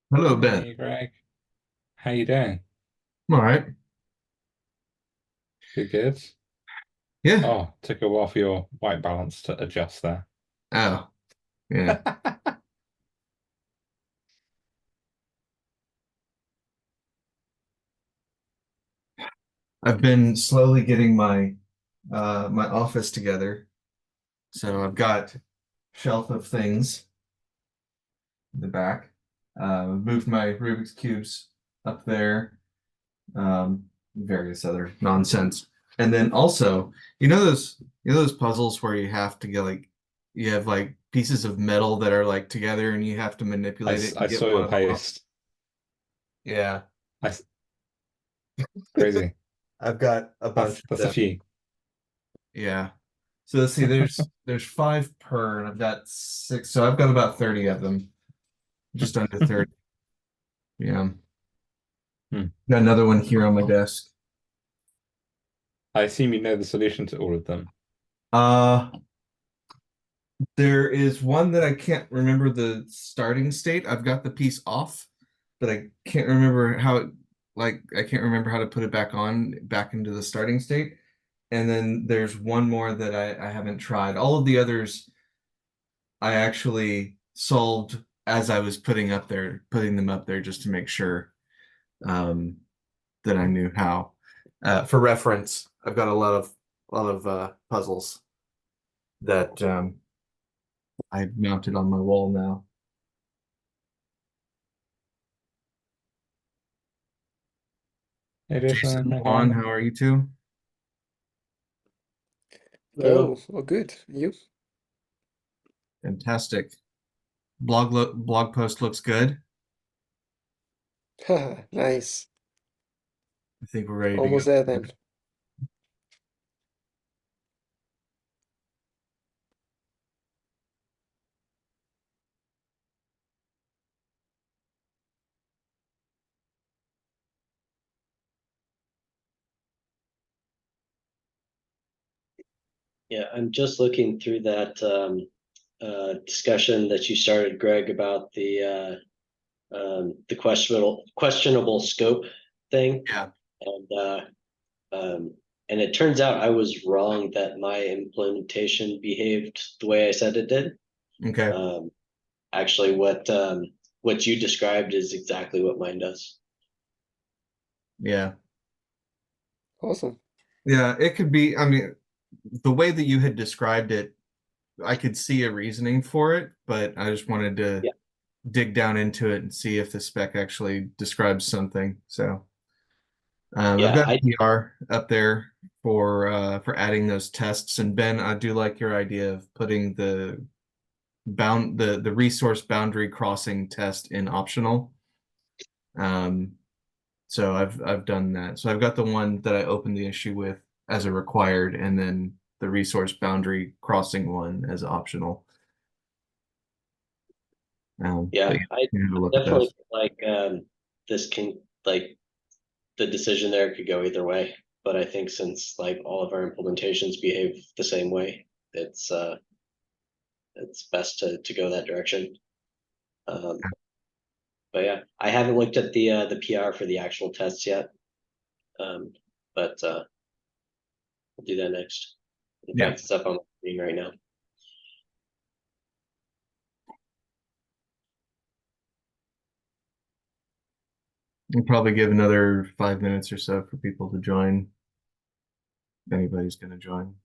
Hello, Ben. Hey Greg, how you doing? All right. Good, good. Yeah. Oh, took a while for your white balance to adjust there. Oh, yeah. I've been slowly getting my office together. So I've got shelf of things in the back. Moved my Rubik's cubes up there. Various other nonsense. And then also, you know those puzzles where you have to get like you have like pieces of metal that are like together and you have to manipulate it I and get saw one your of them off. post. Yeah. I s- Crazy. I've got a bunch of That's a them. few. Yeah. So let's see, there's five per, and I've got six, so I've got about 30 of them, just under 30. Yeah. Hmm. Got another one here on my desk. I assume you know the solution to all of them. Uh, there is one that I can't remember the starting state. I've got the piece off, but I can't remember how it, like, I can't remember how to put it back on, back into the starting state. And then there's one more that I haven't tried. All of the others I actually solved as I was putting them up there just to make sure um, that I knew how. For reference, I've got a lot of puzzles that I've mounted on my wall now. Hey Jason, Jason, how's it Juan, going? how are you two? Hello, all good. You? Fantastic. Blog post looks good. Haha, nice. I think we're ready to Almost there go. then. Yeah, I'm just looking through that discussion that you started, Greg, about the questionable scope thing, Yeah. and um, and it turns out I was wrong that my implementation behaved the way I said it did. Okay. Um, Actually, what you described is exactly what mine does. Yeah. Awesome. Yeah. It could be, I mean, the way that you had described it, I could see a reasoning for it, but I just wanted to Yeah, dig down into it and see if the spec actually describes something. So I've yeah, got a I PR up there for adding those tests. And Ben, I do like your idea of putting the resource boundary crossing test in optional. Um, so I've done that. So I've got the one that I opened the issue with as a required, and then the resource boundary crossing one as optional. But yeah, yeah, I you can have a look at definitely those. feel like this can like the decision there could go either way. But I think since like all of our implementations behave the same way, it's best to go that direction. Um, but yeah, I haven't looked at the PR for the actual tests yet. Um, but I'll do that next. In Yeah, fact, it's up on my screen right now. we'll probably give another 5 minutes or so for people to join, if anybody's going to join.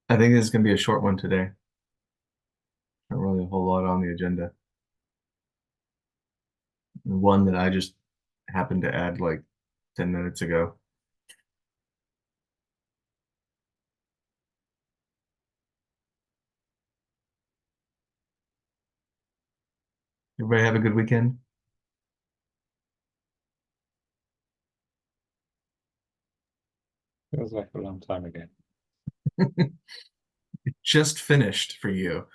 I think this is gonna be a short one today. Not really a whole lot on the agenda. One that I just happened to add like 10 minutes ago. Everybody have a good weekend. Feels like a long time ago. Just finished for you.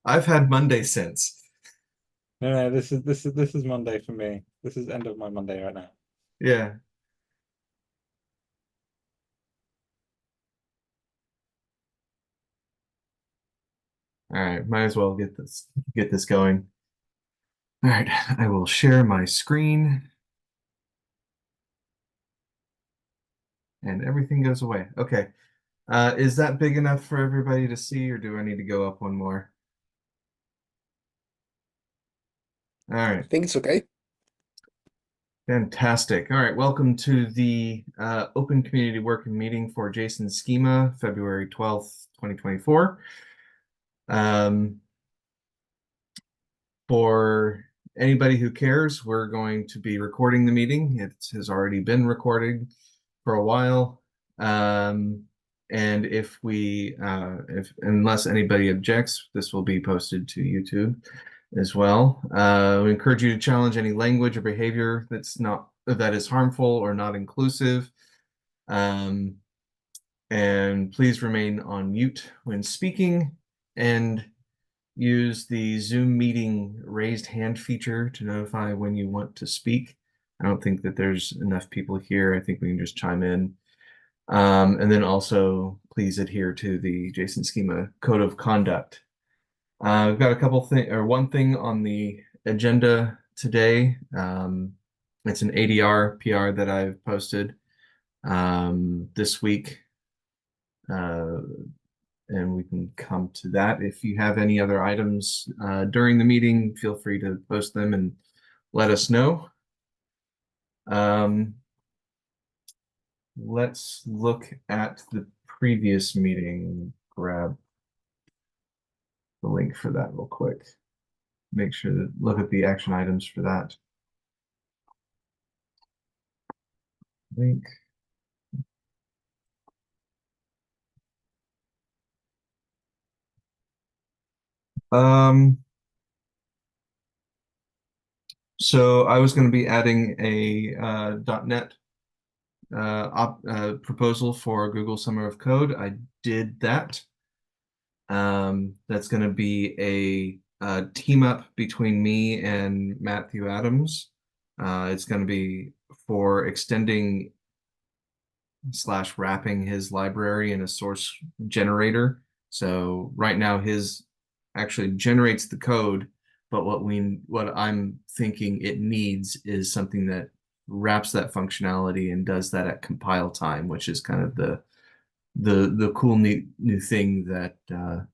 I've had Monday since. No, this is Monday for me. This is end of my Monday right now. Yeah. All right, might as well get this going. All right, I will share my screen and everything goes away. Okay. Is that big enough for everybody to see, or do I need to go up one more? All I right, think it's okay. fantastic. All right, welcome to the Open Community Working Meeting for JSON Schema, February 12th, 2024. For anybody who cares, we're going to be recording the meeting. It has already been recorded for a while. And if unless anybody objects, this will be posted to YouTube as well. We encourage you to challenge any language or behavior that is harmful or not inclusive. And please remain on mute when speaking, and use the Zoom meeting raised hand feature to notify when you want to speak. I don't think that there's enough people here. I think we can just chime in. And then also please adhere to the JSON Schema Code of Conduct. We've got a couple one thing on the agenda today. It's an ADR PR that I've posted this week. And we can come to that. If you have any other items during the meeting, feel free to post them and let us know. Let's look at the previous meeting. Grab the link for that real quick. Make sure to look at the action items for that. Link. So I was going to be adding a .NET proposal for Google Summer of Code. I did that. That's going to be a team up between me and Matthew Adams. It's going to be for extending / wrapping his library in a source generator. So right now his actually generates the code, but what I'm thinking it needs is something that wraps that functionality and does that at compile time, which is kind of the cool new thing that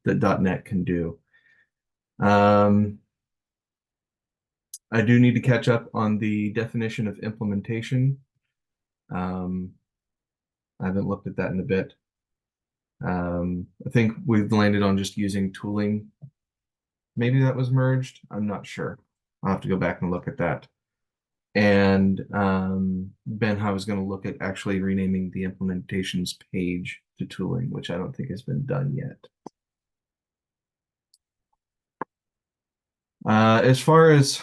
that .NET can do. I do need to catch up on the definition of implementation. I haven't looked at that in a bit. I think we've landed on just using tooling. Maybe that was merged. I'm not sure. I'll have to go back and look at that. And Ben, I was going to look at actually renaming the implementations page to tooling, which I don't think has been done yet. As far as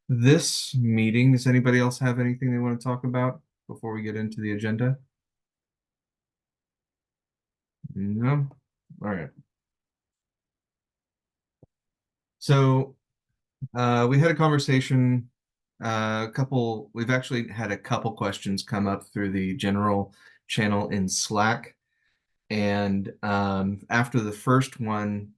this meeting, does anybody else have anything they want to talk about before we get into the agenda? No? All right. So we had a conversation, we've actually had a couple questions come up through the general channel in Slack. And after the first one,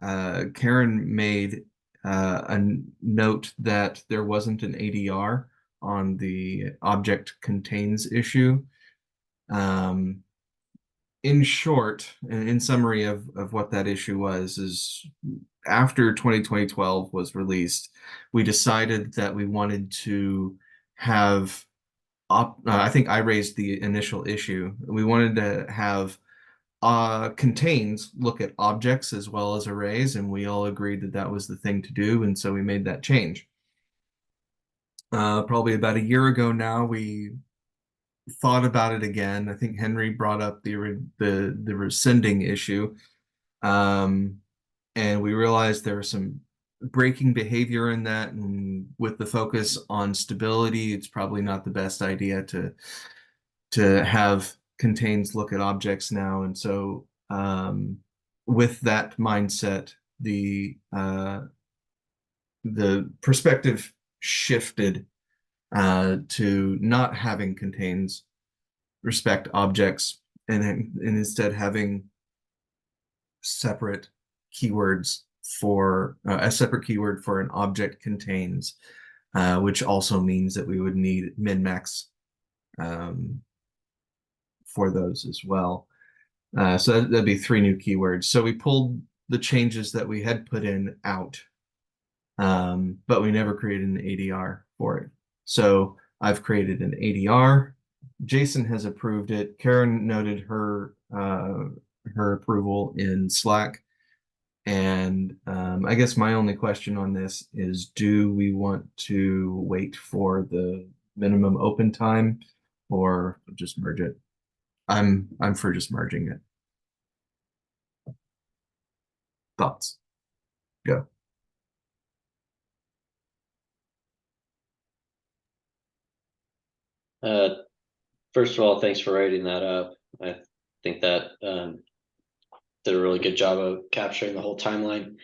Karen made a note that there wasn't an ADR on the object contains issue. In short, and in summary of what that issue was, is after 2012 was released, we decided that we wanted to have, I think I raised the initial issue. We wanted to have contains look at objects as well as arrays, and we all agreed that that was the thing to do, and so we made that change. Probably about a year ago now, we thought about it again. I think Henry brought up the rescinding issue, and we realized there was some breaking behavior in that, and with the focus on stability, it's probably not the best idea to have contains look at objects now. And so with that mindset, the perspective shifted to not having contains respect objects, and instead having separate keywords for a separate keyword for an object contains, which also means that we would need min-max for those as well. So that'd be 3 new keywords. So we pulled the changes that we had put in out, but we never created an ADR for it. So I've created an ADR. Jason has approved it. Karen noted her approval in Slack. And I guess my only question on this is, do we want to wait for the minimum open time or just merge it? I'm for just merging it. Thoughts? Go. First of all, thanks for writing that up. I think that did a really good job of capturing the whole timeline.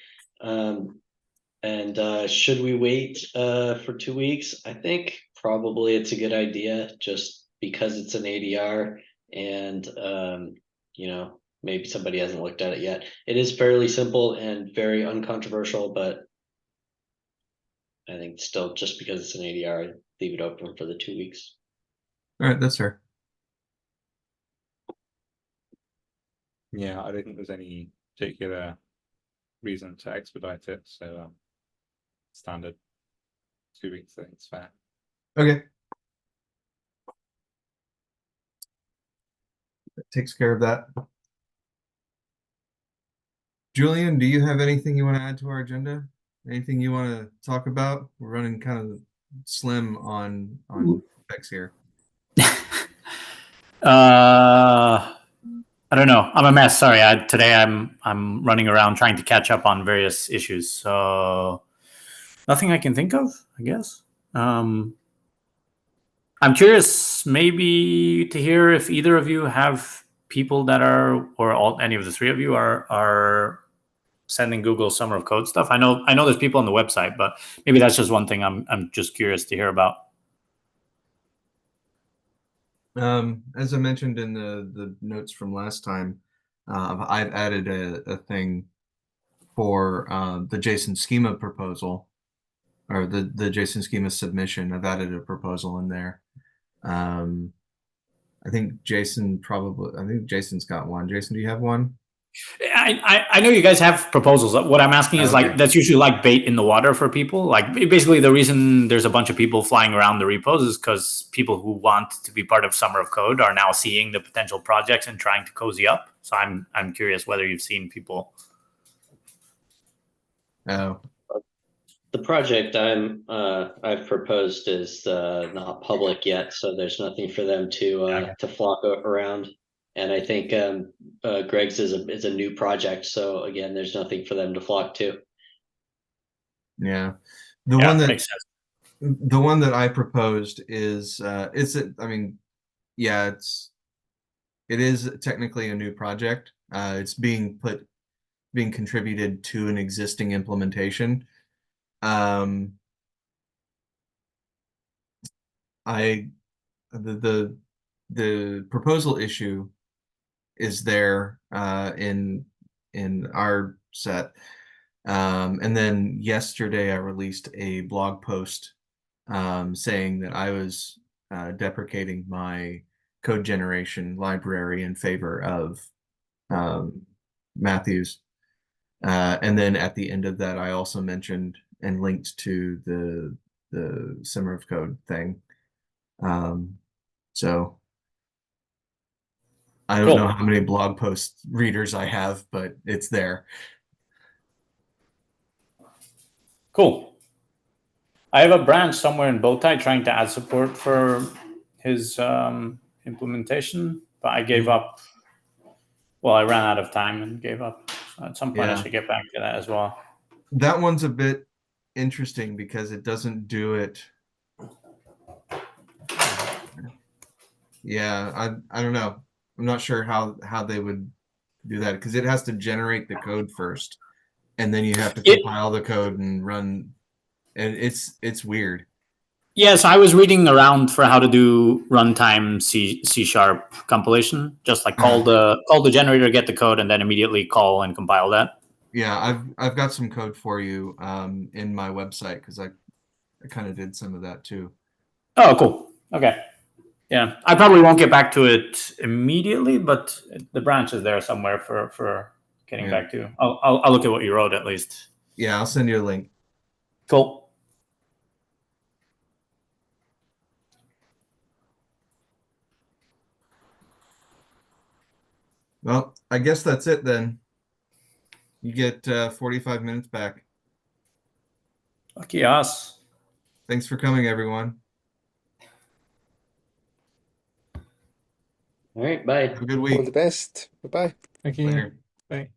And should we wait for 2 weeks? I think probably it's a good idea, just because it's an ADR, and you know, maybe somebody hasn't looked at it yet. It is fairly simple and very uncontroversial, but I think still, just because it's an ADR, I'd leave it open for the 2 weeks. All right, that's fair. Yeah, I don't think there's any particular reason to expedite it, so standard 2 weeks, I think it's fair. Okay. That takes care of that. Julian, do you have anything you want to add to our agenda? Anything you want to talk about? We're running kind of slim on specs here. I don't know. I'm a mess. Sorry. Today I'm running around trying to catch up on various issues. So nothing I can think of, I guess. I'm curious maybe to hear if either of you have people that are, or all, any of the 3 of you are sending Google Summer of Code stuff. I know there's people on the website, but maybe that's just one thing I'm just curious to hear about. As I mentioned in the notes from last time, I've added a thing for the JSON Schema proposal, or the JSON Schema submission. I've added a proposal in there. I think Jason's got one. Jason, do you have one? I know you guys have proposals. What I'm asking is, Okay. like, that's usually like bait in the water for people. Like, basically the reason there's a bunch of people flying around the repos is because people who want to be part of Summer of Code are now seeing the potential projects and trying to cozy up. So I'm curious whether you've seen people. Oh, The project I've proposed is not public yet, so there's nothing for them to flock around. And I think Greg's is a new project, so again, there's nothing for them to flock to. yeah. Makes sense. The one that I proposed is I mean, yeah, it is technically a new project. It's being contributed to an existing implementation. The proposal issue is there in our set. And then yesterday I released a blog post saying that I was deprecating my code generation library in favor of Matthews. And then at the end of that, I also mentioned and linked to the Summer of Code thing. So I don't know Cool. how many blog post readers I have, but it's there. Cool. I have a branch somewhere in Bowtie trying to add support for his implementation, but I gave Mhm. up. Well, I ran out of time and gave up. So at some point, I Yeah. should get back to that as well. That one's a bit interesting because it doesn't do it. Yeah, I don't know. I'm not sure how they would do that because it has to generate the code first, and then you have to compile the code and run. And it's weird. Yes, I was reading around for how to do runtime C sharp compilation. Just like call the generator, get the code, and then immediately call and compile that. Yeah, I've got some code for you in my website because I kind of did some of that too. Oh, cool. Okay. Yeah, I probably won't get back to it immediately, but the branch is there somewhere for getting Yeah. back to. I'll look at what you wrote at least. Yeah, I'll send you a link. Cool. Well, I guess that's it then. You get 45 minutes back. Lucky us. Thanks for coming, everyone. All right, bye. Have a good All week. the best. Bye bye. Thank you. Later. Bye.